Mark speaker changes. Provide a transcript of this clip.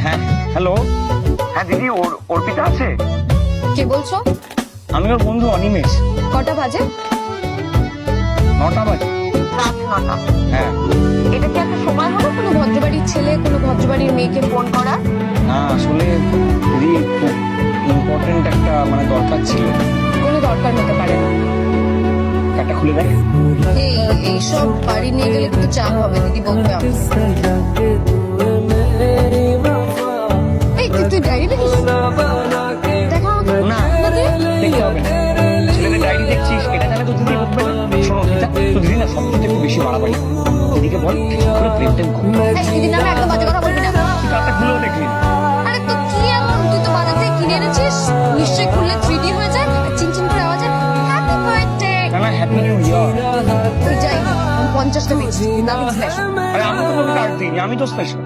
Speaker 1: হ্যাঁ হ্যালো, হ্যাঁ দিদি, অর্পিতা আছে?
Speaker 2: কে বলছো?
Speaker 1: আমি ওর বন্ধু অনিমেষ।
Speaker 2: কটা বাজে?
Speaker 1: 9টা বাজে।
Speaker 2: রাত 9টা।
Speaker 1: হ্যাঁ।
Speaker 2: এটা কি একটা সময় হলো কোনো ভদ্রবাড়ির ছেলে কোনো ভদ্রবাড়ির মেয়েকে ফোন করার?
Speaker 1: না আসলে দিদি খুব ইম্পর্টেন্ট একটা দরকার ছিল।
Speaker 2: কোনো দরকার হতে পারে না।
Speaker 1: কার্ডটা খুলে দেখ।
Speaker 2: এইসব বাড়ি নিয়ে গেলে একটু চাপ হবে, দিদি বলবে আমাকে। এই তুই ডায়েরি লিখিস? দেখা আমাকে।
Speaker 1: না দেখতে হবে না, ছেলেদের ডায়েরি দেখছিস এটা জানে তো দিদি বকবে না। শোনো দিদা, তো দিদি না সবকিছু একটু বেশি বাড়াবাড়ি। দিদিকে বল ঠিক করে প্রেম টেম করো।
Speaker 2: দিদির নামে একদম বাজে কথা বলবি না।
Speaker 1: তুই কার্ডটা খুলেও দেখলি না।
Speaker 2: আরে তো কি এমন, তুই তো বাজার থেকে কিনে এনেছিস, নিশ্চয়ই খুললে 3D হয়ে যায়, চিনচিন করে আওয়াজ হয়। Happy birthday.
Speaker 1: না হ্যাপি নিউ ইয়ার।
Speaker 2: তুই যাই 50টা পেয়েছিস, দামি স্পেশাল।
Speaker 1: আরে আমি তো তোকে কার্ড দিইনি, আমি তো স্পেশাল।